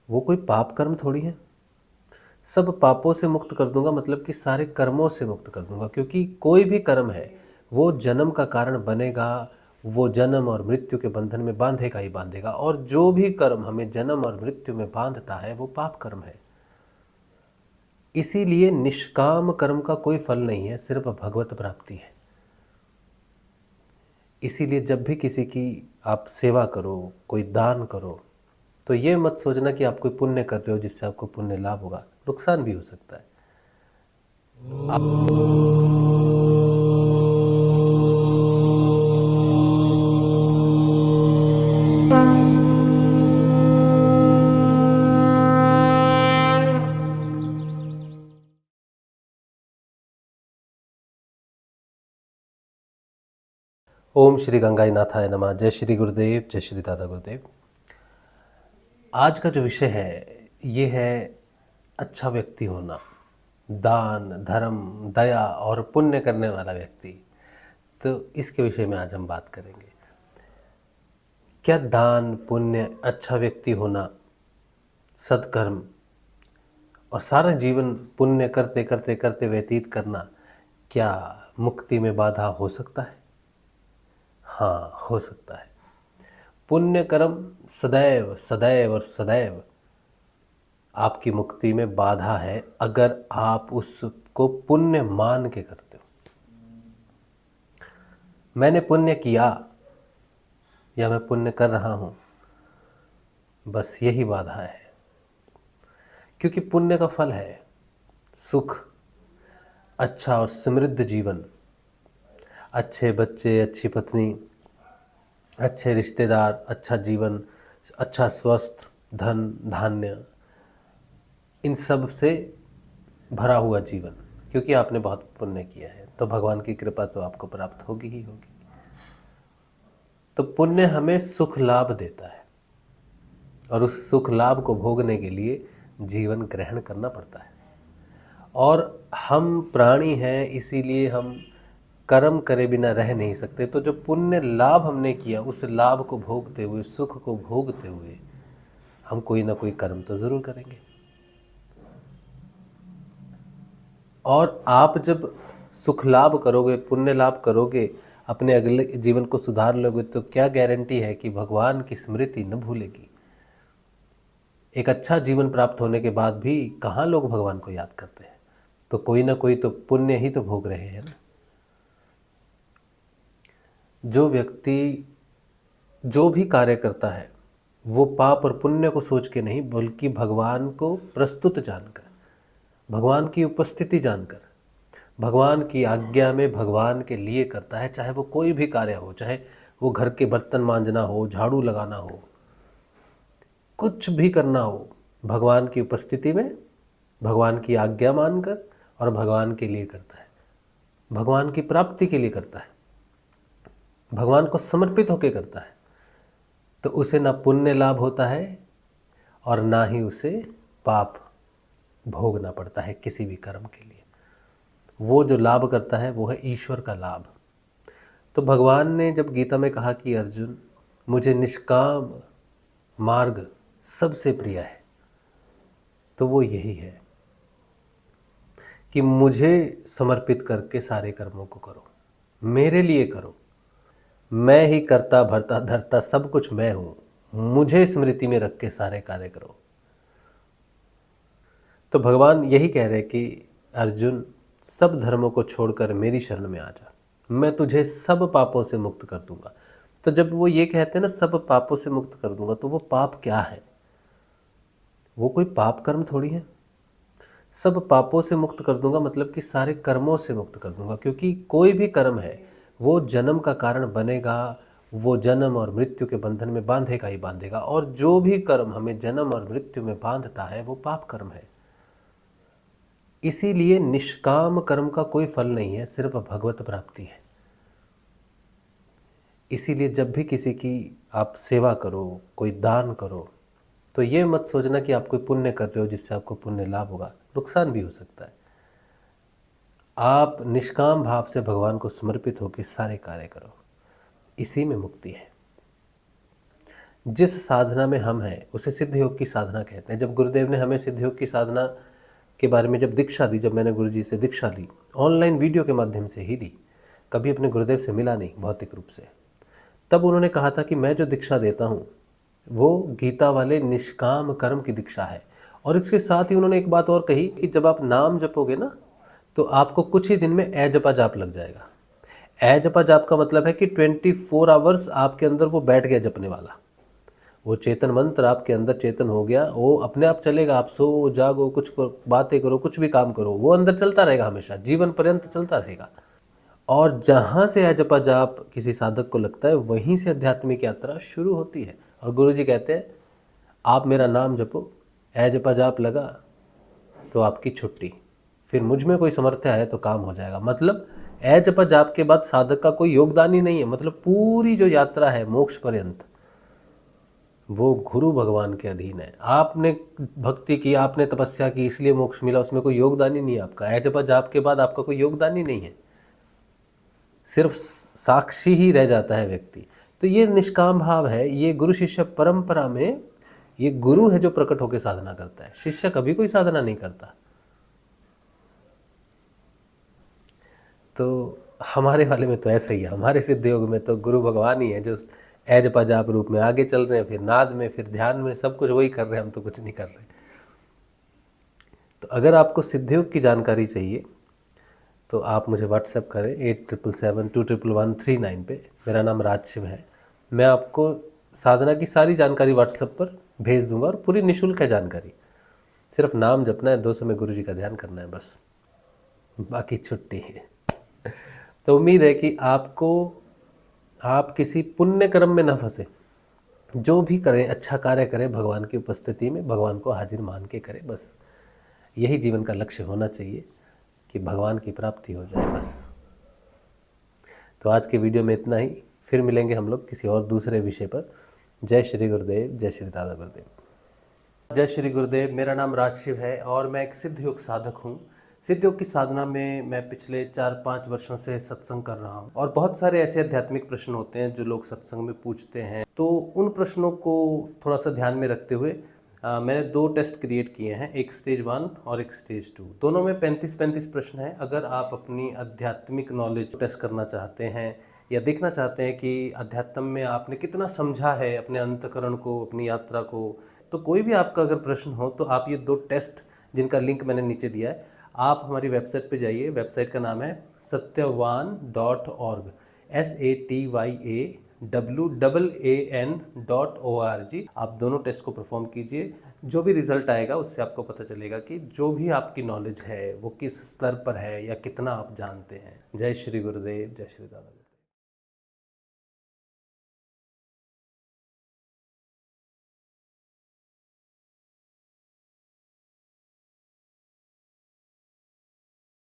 वो कोई पाप कर्म थोड़ी है। सब पापों से मुक्त कर दूंगा मतलब कि सारे कर्मों से मुक्त कर दूंगा, क्योंकि कोई भी कर्म है वो जन्म का कारण बनेगा, वो जन्म और मृत्यु के बंधन में बांधेगा ही बांधेगा। और जो भी कर्म हमें जन्म और मृत्यु में बांधता है वो पाप कर्म है। इसीलिए निष्काम कर्म का कोई फल नहीं है, सिर्फ भगवत प्राप्ति है। इसीलिए जब भी किसी की आप सेवा करो, कोई दान करो, तो ये मत सोचना कि आप कोई पुण्य कर रहे हो जिससे आपको पुण्य लाभ होगा, नुकसान भी हो सकता है। ओम श्री गंगाई नाथाय नमः। जय श्री गुरुदेव, जय श्री दादा गुरुदेव। आज का जो विषय है ये है अच्छा व्यक्ति होना, दान धर्म दया और पुण्य करने वाला व्यक्ति। तो इसके विषय में आज हम बात करेंगे। क्या दान पुण्य, अच्छा व्यक्ति होना, सत्कर्म और सारा जीवन पुण्य करते करते करते व्यतीत करना, क्या मुक्ति में बाधा हो सकता है? हाँ, हो सकता है। पुण्य कर्म सदैव सदैव और सदैव आपकी मुक्ति में बाधा है, अगर आप उसको पुण्य मान के करते हो। मैंने पुण्य किया या मैं पुण्य कर रहा हूं, बस यही बाधा है। क्योंकि पुण्य का फल है सुख, अच्छा और समृद्ध जीवन, अच्छे बच्चे, अच्छी पत्नी, अच्छे रिश्तेदार, अच्छा जीवन, अच्छा स्वस्थ, धन धान्य, इन सब से भरा हुआ जीवन। क्योंकि आपने बहुत पुण्य किया है तो भगवान की कृपा तो आपको प्राप्त होगी ही होगी। तो पुण्य हमें सुख लाभ देता है और उस सुख लाभ को भोगने के लिए जीवन ग्रहण करना पड़ता है। और हम प्राणी हैं, इसीलिए हम कर्म करे बिना रह नहीं सकते। तो जो पुण्य लाभ हमने किया, उस लाभ को भोगते हुए, सुख को भोगते हुए हम कोई ना कोई कर्म तो जरूर करेंगे। और आप जब सुख लाभ करोगे, पुण्य लाभ करोगे, अपने अगले जीवन को सुधार लोगे, तो क्या गारंटी है कि भगवान की स्मृति न भूलेगी? एक अच्छा जीवन प्राप्त होने के बाद भी कहाँ लोग भगवान को याद करते हैं? तो कोई ना कोई तो पुण्य ही तो भोग रहे हैं ना। जो व्यक्ति जो भी कार्य करता है वो पाप और पुण्य को सोच के नहीं, बल्कि भगवान को प्रस्तुत जानकर, भगवान की उपस्थिति जानकर, भगवान की आज्ञा में भगवान के लिए करता है। चाहे वो कोई भी कार्य हो, चाहे वो घर के बर्तन मांजना हो, झाड़ू लगाना हो, कुछ भी करना हो, भगवान की उपस्थिति में, भगवान की आज्ञा मानकर और भगवान के लिए करता है, भगवान की प्राप्ति के लिए करता है, भगवान को समर्पित होकर करता है। तो उसे ना पुण्य लाभ होता है और ना ही उसे पाप भोगना पड़ता है किसी भी कर्म के लिए। वो जो लाभ करता है वो है ईश्वर का लाभ। तो भगवान ने जब गीता में कहा कि अर्जुन, मुझे निष्काम मार्ग सबसे प्रिय है, तो वो यही है कि मुझे समर्पित करके सारे कर्मों को करो, मेरे लिए करो। मैं ही करता भरता धरता सब कुछ मैं हूं, मुझे स्मृति में रख के सारे कार्य करो। तो भगवान यही कह रहे कि अर्जुन, सब धर्मों को छोड़कर मेरी शरण में आ जा, मैं तुझे सब पापों से मुक्त कर दूंगा। तो जब वो ये कहते हैं ना सब पापों से मुक्त कर दूंगा, तो वो पाप क्या है? वो कोई पाप कर्म थोड़ी है। सब पापों से मुक्त कर दूंगा मतलब कि सारे कर्मों से मुक्त कर दूंगा, क्योंकि कोई भी कर्म है वो जन्म का कारण बनेगा, वो जन्म और मृत्यु के बंधन में बांधेगा ही बांधेगा। और जो भी कर्म हमें जन्म और मृत्यु में बांधता है वो पाप कर्म है। इसीलिए निष्काम कर्म का कोई फल नहीं है, सिर्फ भगवत प्राप्ति है। इसीलिए जब भी किसी की आप सेवा करो, कोई दान करो, तो ये मत सोचना कि आप कोई पुण्य कर रहे हो जिससे आपको पुण्य लाभ होगा, नुकसान भी हो सकता है। आप निष्काम भाव से भगवान को समर्पित होकर सारे कार्य करो, इसी में मुक्ति है। जिस साधना में हम हैं उसे सिद्ध योग की साधना कहते हैं। जब गुरुदेव ने हमें सिद्ध योग की साधना के बारे में जब दीक्षा दी, जब मैंने गुरुजी से दीक्षा ली, ऑनलाइन वीडियो के माध्यम से ही ली, कभी अपने गुरुदेव से मिला नहीं भौतिक रूप से, तब उन्होंने कहा था कि मैं जो दीक्षा देता हूँ वो गीता वाले निष्काम कर्म की दीक्षा है। और इसके साथ ही उन्होंने एक बात और कही कि जब आप नाम जपोगे ना तो आपको कुछ ही दिन में ए जपा जाप लग जाएगा। ए जपा जाप का मतलब है कि 24 आवर्स आपके अंदर वो बैठ गया जपने वाला, वो चेतन मंत्र आपके अंदर चेतन हो गया, वो अपने आप चलेगा। आप सो जागो, कुछ बातें करो, कुछ भी काम करो, वो अंदर चलता रहेगा, हमेशा जीवन पर्यंत चलता रहेगा। और जहाँ से ए जपा जाप किसी साधक को लगता है वहीं से आध्यात्मिक यात्रा शुरू होती है। और गुरुजी कहते हैं आप मेरा नाम जपो, ए जपा जाप लगा तो आपकी छुट्टी, फिर मुझ में कोई समर्थ्य है तो काम हो जाएगा। मतलब ए जपा जाप के बाद साधक का कोई योगदान ही नहीं है। मतलब पूरी जो यात्रा है मोक्ष पर्यंत वो गुरु भगवान के अधीन है। आपने भक्ति की, आपने तपस्या की, इसलिए मोक्ष मिला, उसमें कोई योगदान ही नहीं है आपका। ए जपा जाप के बाद आपका कोई योगदान ही नहीं है, सिर्फ साक्षी ही रह जाता है व्यक्ति। तो ये निष्काम भाव है, ये गुरु शिष्य परंपरा में ये गुरु है जो प्रकट होकर साधना करता है, शिष्य कभी कोई साधना नहीं करता। तो हमारे वाले में तो ऐसा ही है, हमारे सिद्ध योग में तो गुरु भगवान ही है जो ए जपा जाप रूप में आगे चल रहे हैं, फिर नाद में, फिर ध्यान में, सब कुछ वही कर रहे हैं, हम तो कुछ नहीं कर रहे। तो अगर आपको सिद्ध योग की जानकारी चाहिए तो आप मुझे व्हाट्सएप करें 8777211139 पे। मेरा नाम राजशिव है। मैं आपको साधना की सारी जानकारी व्हाट्सएप पर भेज दूंगा और पूरी निःशुल्क है जानकारी। सिर्फ नाम जपना है, 2 समय गुरु जी का ध्यान करना है, बस बाकी छुट्टी है। तो उम्मीद है कि आपको, आप किसी पुण्य कर्म में न फंसे, जो भी करें अच्छा कार्य करें भगवान की उपस्थिति में, भगवान को हाजिर मान के करें, बस यही जीवन का लक्ष्य होना चाहिए कि भगवान की प्राप्ति हो जाए बस। तो आज के वीडियो में इतना ही, फिर मिलेंगे हम लोग किसी और दूसरे विषय पर। जय श्री गुरुदेव, जय श्री दादा गुरुदेव। जय श्री गुरुदेव। मेरा नाम राजशिव है और मैं एक सिद्ध योग साधक हूँ। सिद्ध योग की साधना में मैं पिछले 4-5 वर्षों से सत्संग कर रहा हूँ और बहुत सारे ऐसे आध्यात्मिक प्रश्न होते हैं जो लोग सत्संग में पूछते हैं। तो उन प्रश्नों को थोड़ा सा ध्यान में रखते हुए मैंने 2 टेस्ट क्रिएट किए हैं, एक स्टेज 1 और एक स्टेज 2। दोनों में 35-35 प्रश्न हैं। अगर आप अपनी आध्यात्मिक नॉलेज टेस्ट करना चाहते हैं या देखना चाहते हैं कि अध्यात्म में आपने कितना समझा है अपने अंतःकरण को, अपनी यात्रा को, तो कोई भी आपका अगर प्रश्न हो तो आप ये 2 टेस्ट, जिनका लिंक मैंने नीचे दिया है, आप हमारी वेबसाइट पे जाइए। वेबसाइट का नाम है satyavan.org, SATYAWAAN.org। आप दोनों टेस्ट को परफॉर्म कीजिए। जो भी रिजल्ट आएगा उससे आपको पता चलेगा कि जो भी आपकी नॉलेज है वो किस स्तर पर है या कितना आप जानते हैं। जय श्री गुरुदेव, जय श्री दादा।